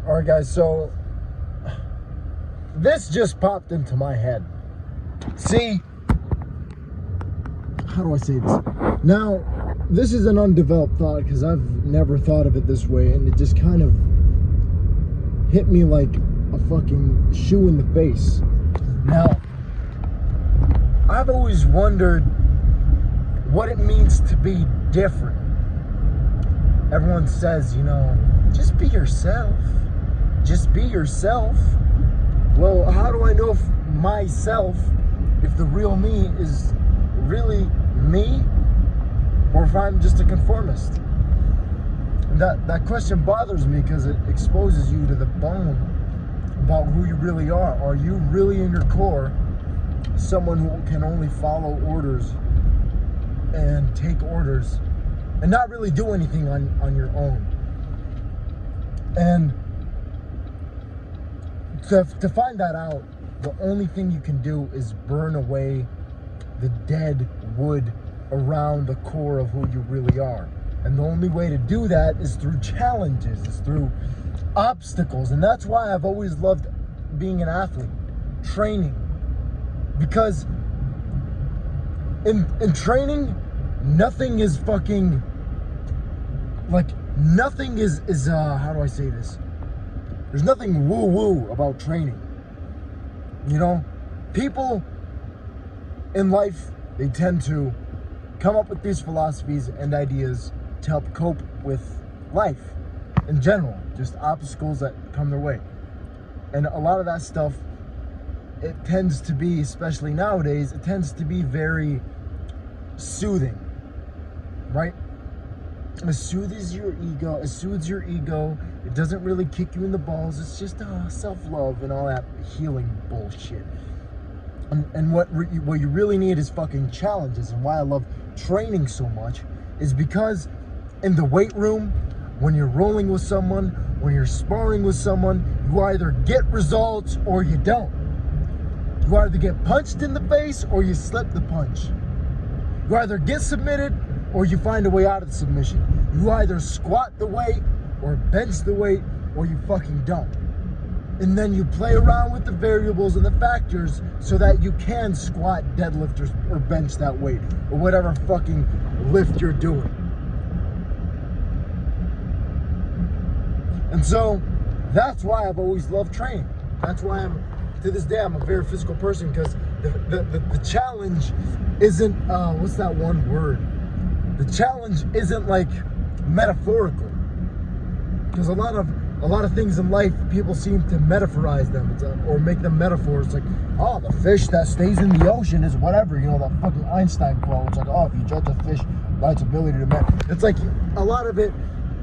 All right, guys, so this just popped into my head. See, how do I say this? Now, this is an undeveloped thought because I've never thought of it this way, and it just kind of hit me like a fucking shoe in the face. Now, I've always wondered what it means to be different. Everyone says, you know, just be yourself. Just be yourself. Well, how do I know if myself, if the real me is really me, or if I'm just a conformist? And that question bothers me because it exposes you to the bone about who you really are. Are you really in your core someone who can only follow orders and take orders and not really do anything on your own? And to find that out, the only thing you can do is burn away the dead wood around the core of who you really are. And the only way to do that is through challenges, is through obstacles. And that's why I've always loved being an athlete, training. Because in training, nothing is fucking, like, nothing is how do I say this? There's nothing woo-woo about training. You know, people in life, they tend to come up with these philosophies and ideas to help cope with life in general, just obstacles that come their way. And a lot of that stuff, it tends to be, especially nowadays, it tends to be very soothing, right? It soothes your ego. It doesn't really kick you in the balls. It's just self-love and all that healing bullshit. And what you really need is fucking challenges. And why I love training so much is because in the weight room, when you're rolling with someone, when you're sparring with someone, you either get results or you don't. You either get punched in the face or you slip the punch. You either get submitted or you find a way out of the submission. You either squat the weight or bench the weight or you fucking don't. And then you play around with the variables and the factors so that you can squat, deadlift, or bench that weight or whatever fucking lift you're doing. And so that's why I've always loved training. That's why to this day, I'm a very physical person, because the challenge isn't, what's that one word? The challenge isn't like metaphorical. Because a lot of things in life, people seem to metaphorize them or make them metaphors. Like, oh, the fish that stays in the ocean is whatever. You know, that fucking Einstein quote. It's like, oh, if you judge a fish by its ability to it's like a lot of it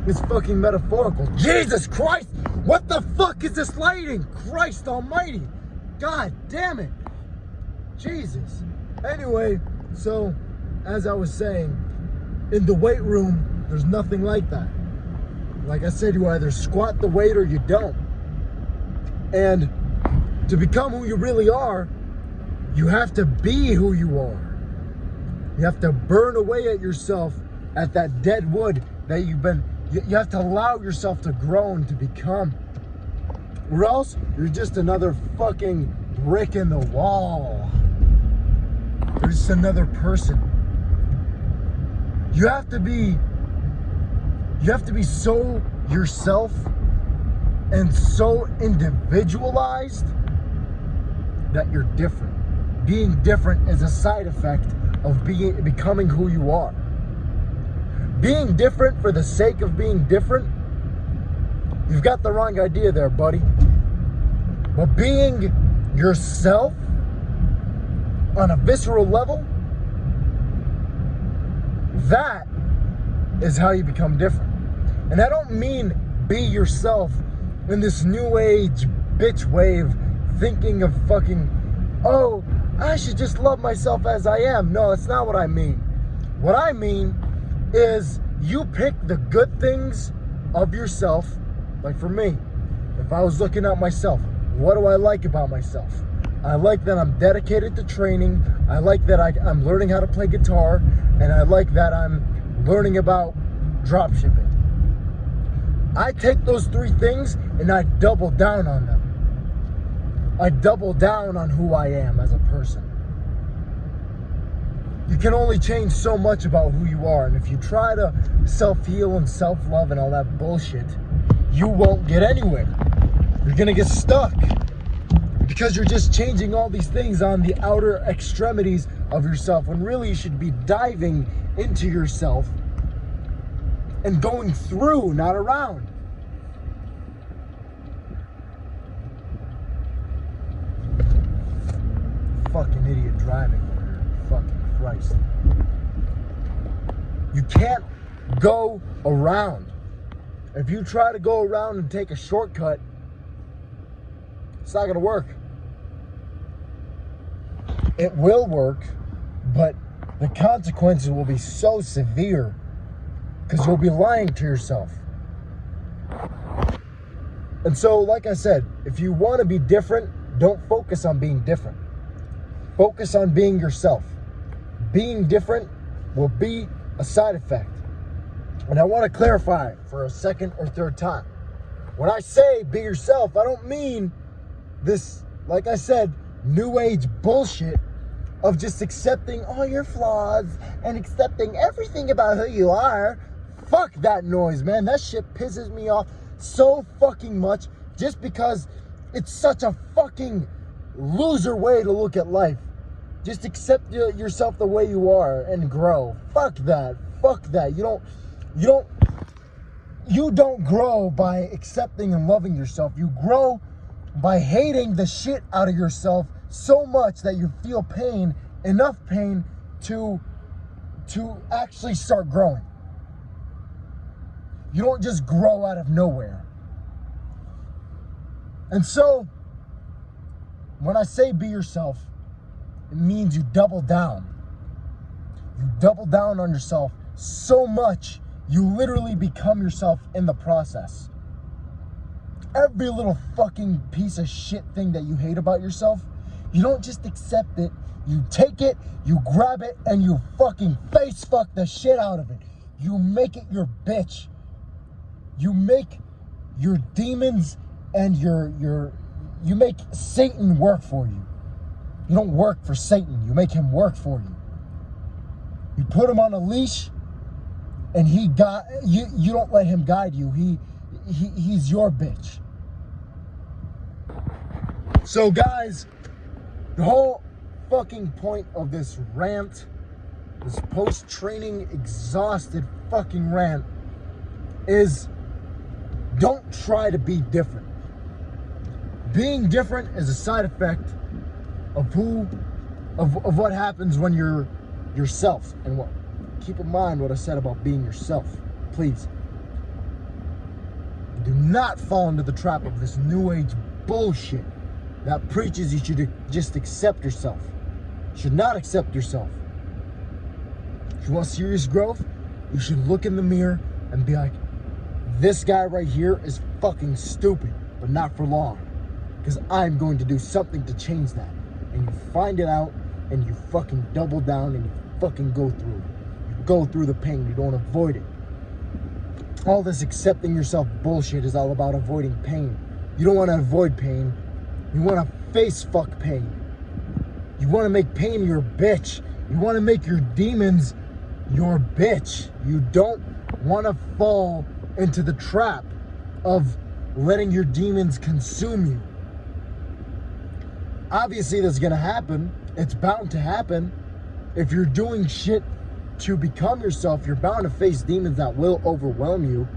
is fucking metaphorical. Jesus Christ! What the fuck is this lighting? Christ almighty! God damn it! Jesus. Anyway, so as I was saying, in the weight room, there's nothing like that. Like I said, you either squat the weight or you don't. And to become who you really are, you have to be who you are. You have to burn away at yourself, at that dead wood that you've been. You have to allow yourself to grow and to become. Or else, you're just another fucking brick in the wall. You're just another person. You have to be so yourself and so individualized that you're different. Being different is a side effect of becoming who you are. Being different for the sake of being different, you've got the wrong idea there, buddy. But being yourself on a visceral level, that is how you become different. And I don't mean be yourself in this new age bitch wave thinking of fucking, oh, I should just love myself as I am. No, that's not what I mean. What I mean is you pick the good things of yourself. Like for me, if I was looking at myself, what do I like about myself? I like that I'm dedicated to training. I like that I'm learning how to play guitar. And I like that I'm learning about drop shipping. I take those three things and I double down on them. I double down on who I am as a person. You can only change so much about who you are, and if you try to self-heal and self-love and all that bullshit, you won't get anywhere. You're gonna get stuck because you're just changing all these things on the outer extremities of yourself, when really you should be diving into yourself and going through, not around. Fucking idiot driving over here. Fucking Christ. You can't go around. If you try to go around and take a shortcut, it's not gonna work. It will work, but the consequences will be so severe because you'll be lying to yourself. And so, like I said, if you want to be different, don't focus on being different. Focus on being yourself. Being different will be a side effect. And I want to clarify for a second or third time. When I say be yourself, I don't mean this, like I said, new age bullshit of just accepting all your flaws and accepting everything about who you are. Fuck that noise, man. That shit pisses me off so fucking much, just because it's such a fucking loser way to look at life. Just accept yourself the way you are and grow. Fuck that. Fuck that. You don't grow by accepting and loving yourself. You grow by hating the shit out of yourself so much that you feel pain, enough pain to actually start growing. You don't just grow out of nowhere. And so, when I say be yourself, it means you double down. You double down on yourself so much, you literally become yourself in the process. Every little fucking piece of shit thing that you hate about yourself, you don't just accept it, you take it, you grab it, and you fucking face fuck the shit out of it. You make it your bitch. You make your demons and you make Satan work for you. You don't work for Satan, you make him work for you. You put him on a leash, and you don't let him guide you. He's your bitch. So guys, the whole fucking point of this rant, this post-training exhausted fucking rant, is don't try to be different. Being different is a side effect of what happens when you're yourself. And keep in mind what I said about being yourself, please. Do not fall into the trap of this new age bullshit that preaches you should just accept yourself. You should not accept yourself. If you want serious growth, you should look in the mirror and be like, this guy right here is fucking stupid, but not for long, because I'm going to do something to change that. And you find it out, and you fucking double down, and you fucking go through it. You go through the pain, you don't avoid it. All this accepting yourself bullshit is all about avoiding pain. You don't want to avoid pain. You want to face fuck pain. You want to make pain your bitch. You want to make your demons your bitch. You don't want to fall into the trap of letting your demons consume you. Obviously, that's going to happen. It's bound to happen. If you're doing shit to become yourself, you're bound to face demons that will overwhelm you.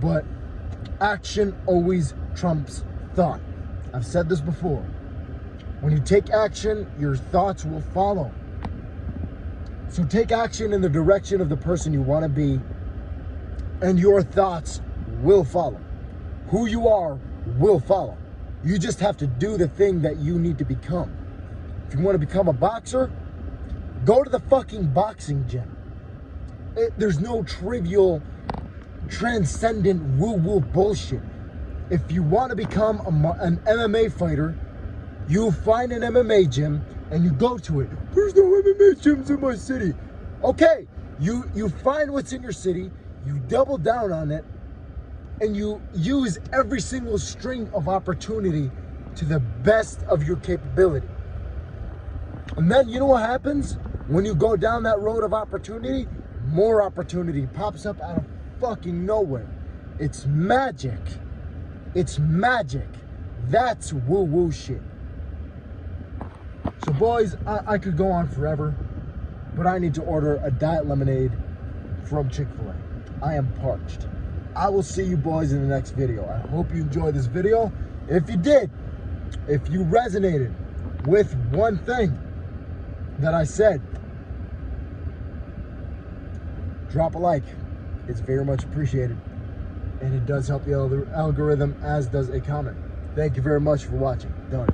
But action always trumps thought. I've said this before. When you take action, your thoughts will follow. So take action in the direction of the person you want to be, and your thoughts will follow. Who you are will follow. You just have to do the thing that you need to become. If you want to become a boxer, go to the fucking boxing gym. There's no trivial, transcendent woo-woo bullshit. If you want to become an MMA fighter, you find an MMA gym and you go to it. There's no MMA gyms in my city. Okay, you find what's in your city, you double down on it, and you use every single string of opportunity to the best of your capability. And then you know what happens? When you go down that road of opportunity, more opportunity pops up out of fucking nowhere. It's magic. It's magic. That's woo-woo shit. So boys, I could go on forever, but I need to order a diet lemonade from Chick-fil-A. I am parched. I will see you boys in the next video. I hope you enjoyed this video. If you did, if you resonated with one thing that I said, drop a like. It's very much appreciated. And it does help the algorithm, as does a comment. Thank you very much for watching. Done.